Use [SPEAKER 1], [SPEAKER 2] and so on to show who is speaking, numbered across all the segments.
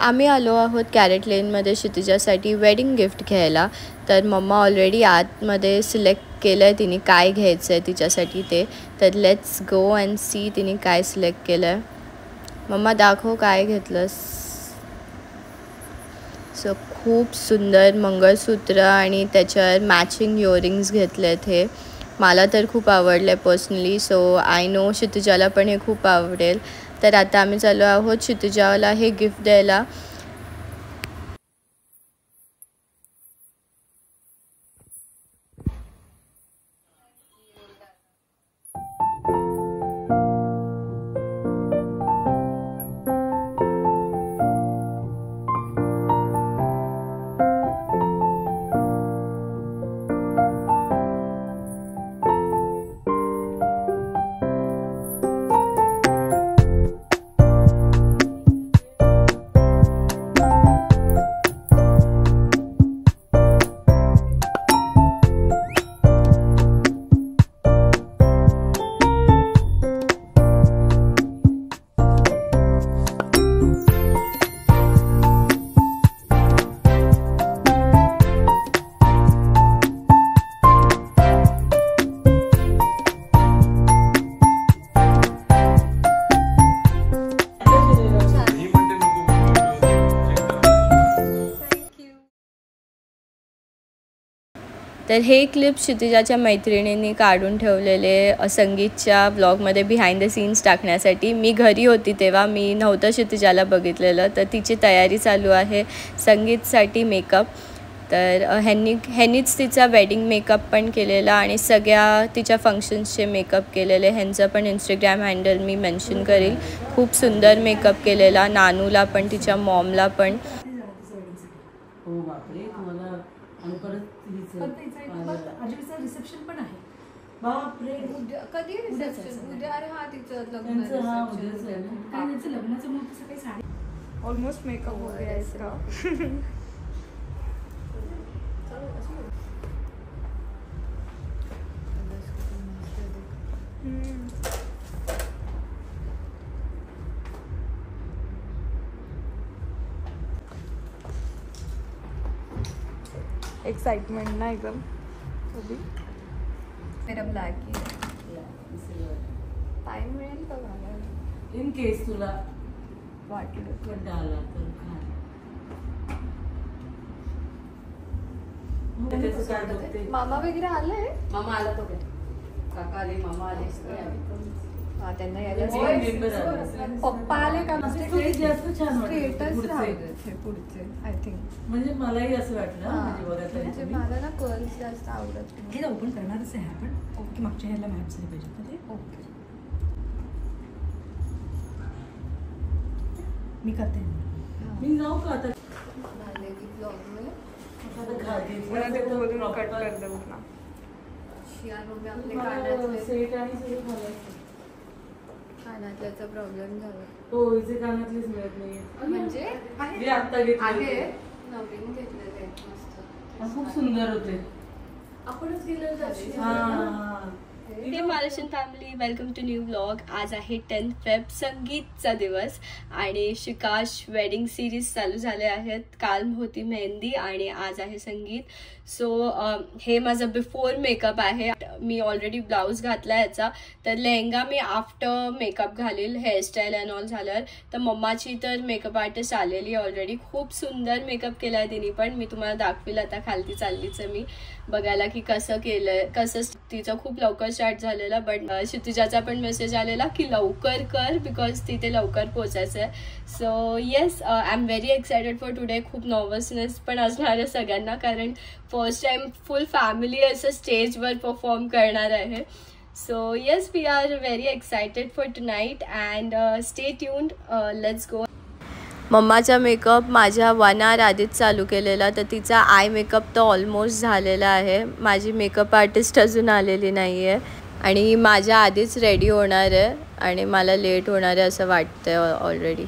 [SPEAKER 1] आम्ही आलो आहोत carat लेनमध्ये क्षितिजासाठी wedding gift घ्यायला. तर मम्मा ऑलरेडी आतमध्ये सिलेक्ट केलं आहे तिने काय घ्यायचं आहे तिच्यासाठी ते. तर लेट्स गो अँड सी तिने काय सिलेक्ट केलं आहे. मम्मा दाखव काय घेतलंस. सो खूप सुंदर मंगळसूत्र आणि त्याच्यावर मॅचिंग इयरिंग्स घेतलेत. हे मला तर खूप आवडलं आहे पर्सनली. सो आय नो क्षितिजाला पण हे खूप आवडेल. तर आता आम्ही चाललो आहोत क्षितिजाला हे गिफ्ट द्यायला. तर हे क्लिप क्षितिजाच्या मैत्रिणींनी काढून ठेवलेले संगीतच्या ब्लॉगमध्ये बिहाइंड द सीन्स टाकण्यासाठी. मी घरी होती तेव्हा मी नव्हतं क्षितिजाला बघितलेलं. तर तिची तयारी चालू आहे संगीतसाठी मेकअप. तर ह्यांनीच तिचा वेडिंग मेकअप पण केलेला आणि सगळ्या तिच्या फंक्शन्सचे मेकअप केलेले. ह्यांचं पण इंस्टाग्राम हँडल मी मेन्शन करेल. खूप सुंदर मेकअप केलेला. नानूला पण तिच्या मॉमला पण.
[SPEAKER 2] रिसेप्शन पण आहे. बापरे कधी रिसेप्शन? उद्या. अरे हा तिचं लग्न रिसेप्शन. लग्नाचं मग सकाळी साडी ऑलमोस्ट मेकअप हो गया इसका. एक्साइटमेंट ना एकदम. मेरा ब्लॅक टाइम मिळेल का घालायला
[SPEAKER 3] इन केस तुला
[SPEAKER 2] वाटलं
[SPEAKER 3] डाला तर
[SPEAKER 2] मामा वगैरे आले.
[SPEAKER 3] मामा आला तो काय काका आले मामा आले.
[SPEAKER 2] हा त्यांना यायला. पप्पा आले का?
[SPEAKER 3] जास्त छान
[SPEAKER 2] स्टेटस पुढचे आय थिंक.
[SPEAKER 3] म्हणजे मलाही असं वाटलं
[SPEAKER 2] म्हणजे मला ना कर्ल्स जास्त आवडत.
[SPEAKER 4] हे ओपन करणारच आहे आपण. ओके मागच्या ह्याला मॅच झाली पाहिजे का ते.
[SPEAKER 2] ओके
[SPEAKER 4] मी करते.
[SPEAKER 3] मी जाऊ का आता?
[SPEAKER 2] झाले की ब्लॉग में
[SPEAKER 3] कट कर दे
[SPEAKER 2] ना. शियानो आपले कानातले
[SPEAKER 3] सेट आणि सगळं घालायचं.
[SPEAKER 2] कानातल्याचा प्रॉब्लेम झाला.
[SPEAKER 3] हो इथे कानातलीच मिळत नाही.
[SPEAKER 2] म्हणजे
[SPEAKER 3] मी आता घेतले
[SPEAKER 2] नवीन घेतलेले मस्त.
[SPEAKER 3] खूप सुंदर होते.
[SPEAKER 2] आपणच गेलो जाशी.
[SPEAKER 1] हे Maharashtrian family welcome to new vlog. आज आहे 10 फेब संगीतचा दिवस आणि शिकाश वेडिंग सिरीज चालू झाले आहेत. काल होती मेहंदी आणि आज आहे संगीत. सो हे माझं बिफोर मेकअप आहे. मी ऑलरेडी ब्लाऊज घातला याचा. तर लेहंगा मी आफ्टर मेकअप घालील हेअरस्टाईल अँड ऑल झाल्यावर. तर मम्माची तर मेकअप आर्टिस्ट आलेली ऑलरेडी. खूप सुंदर मेकअप केला आहे तिने पण. मी तुम्हाला दाखवील आता. खालती चाललीच आहे मी बघायला की कसं केलंय. कसं तिचं खूप लवकर स्टार्ट झालेलं. बट क्षितिजाचा पण मेसेज आलेला की लवकर कर बिकॉज तिथे लवकर पोचायचं आहे. So yes I am very excited for today. खूप नर्वसनेस पण असणार आहे सगळ्यांना कारण फर्स्ट टाइम फुल फॅमिली असं स्टेजवर परफॉर्म करणार आहे. So yes we are very excited for tonight and stay tuned. Let's go. मम्माचा मेकअप माझ्या 1 आवर आधीच चालू केलेला. तर तिचा आय मेकअप तर ऑलमोस्ट झालेला आहे. माझी मेकअप आर्टिस्ट अजून आलेली नाही आहे आणि माझ्या आधीच रेडी होणार आहे आणि मला लेट होणार आहे असं वाटतंय ऑलरेडी.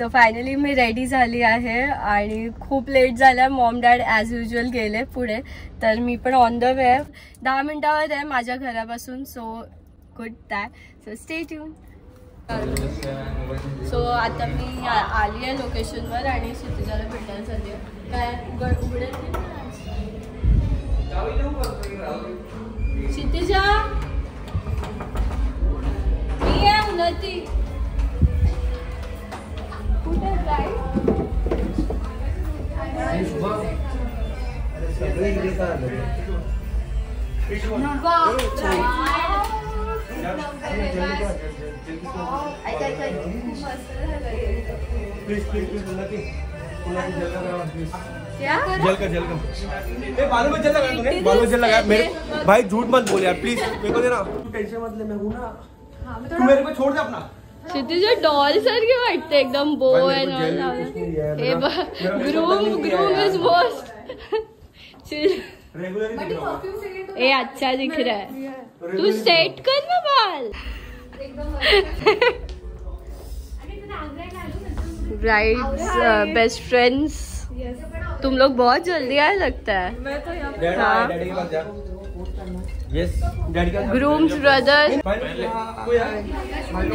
[SPEAKER 1] सो फायनली मी रेडी झाली आहे आणि खूप लेट झाला. मॉम डॅड ॲज युजल गेले पुढे, तर मी पण ऑन द वे 10 मिनिटावर आहे माझ्या घरापासून. So good that. So stay tune. So आता मी आली आहे लोकेशनवर आणि क्षितिजाला भेटायला चालली आहे. काय उघडेल क्षितिजा? मी आहे उन्नती. कुठे काय
[SPEAKER 5] बालों में जल लगाया तूने, बालों में जल लगाया मेरे भाई. झूठ मत बोल यार प्लीज, मेरे को देना. तू टेंशन मत ले, मैं हूं ना. तू मेरे को छोड़ दे अपना.
[SPEAKER 1] क्षितिजा डॉल सारखी वाटते एकदम. बो and groom is most chill. ए अच्छा दिख रहा है. तू सेट कर ना बाल. ब्राइड्स बेस्ट फ्रेंड्स, तुम लोग बहुत जल्दी आए लगता है. ग्रूम्स ब्रदर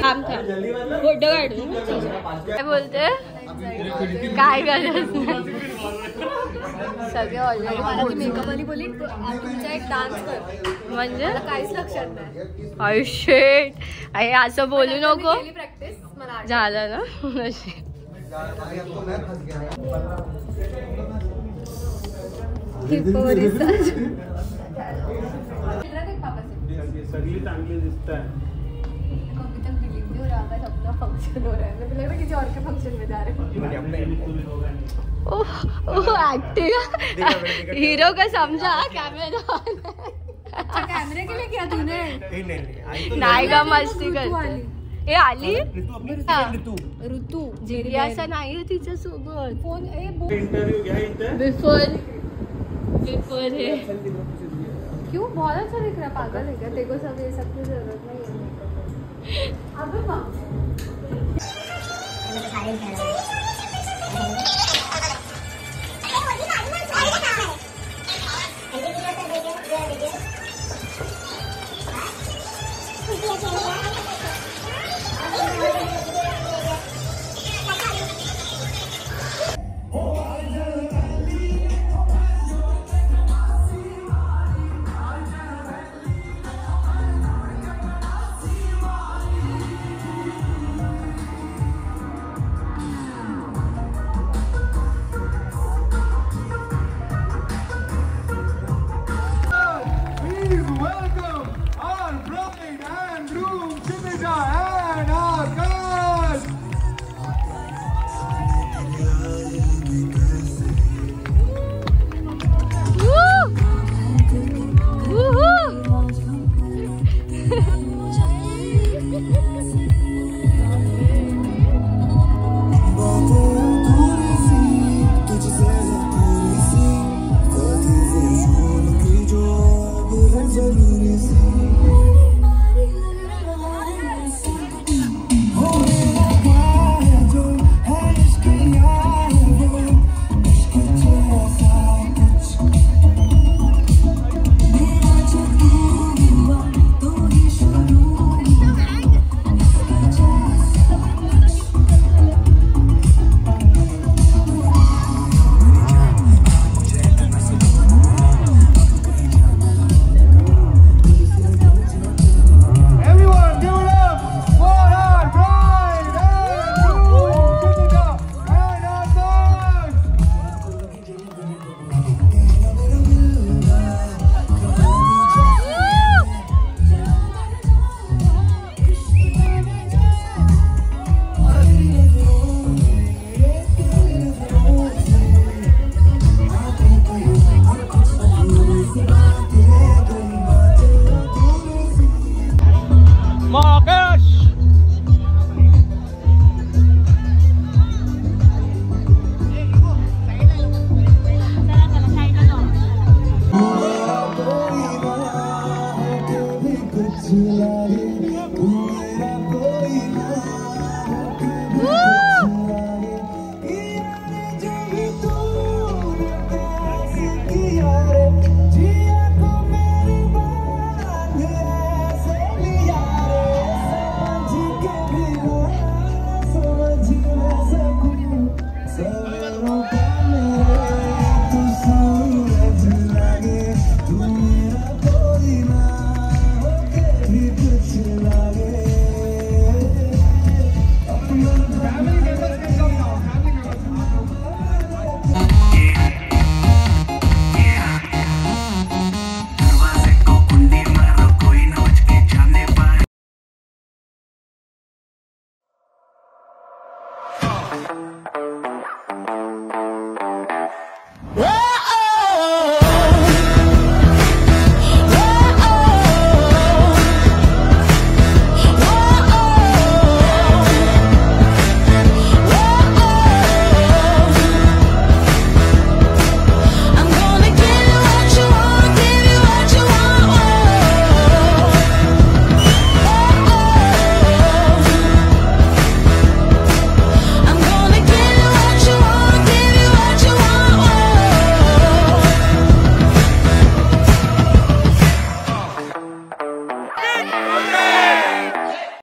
[SPEAKER 1] काम था. फोटो काढू काय बोलते? काय गरज नाही. सगळे ऑलरेडी मेकअप वाली बोली तुमचा एक डान्स कर म्हणजे काहीच लक्षात नाही. आयुष्य आहे असं बोलू नको. झालं ना.
[SPEAKER 5] सगळी चांगली दिसत आहे.
[SPEAKER 2] फंक्शन हो रहा है. मुझे लग रहा है किसी और के फंक्शन में जा रहे हैं.
[SPEAKER 1] ओह एक्टिंग हीरो का समझा कैमरा.
[SPEAKER 2] कैमरे के लिए किया तूने?
[SPEAKER 1] नाही का मस्ती करते. ए आली
[SPEAKER 2] ऋतू
[SPEAKER 1] जिज्ञासा नाहीये तिच्या सोबत.
[SPEAKER 2] फोन
[SPEAKER 5] इंटरव्यू घ्या इथे.
[SPEAKER 1] बिफोर है.
[SPEAKER 2] क्यों? बहुत अच्छा दिख रहा है. पागल है क्या? तेरे को सब ये सब की जरूरत नहीं है. सेट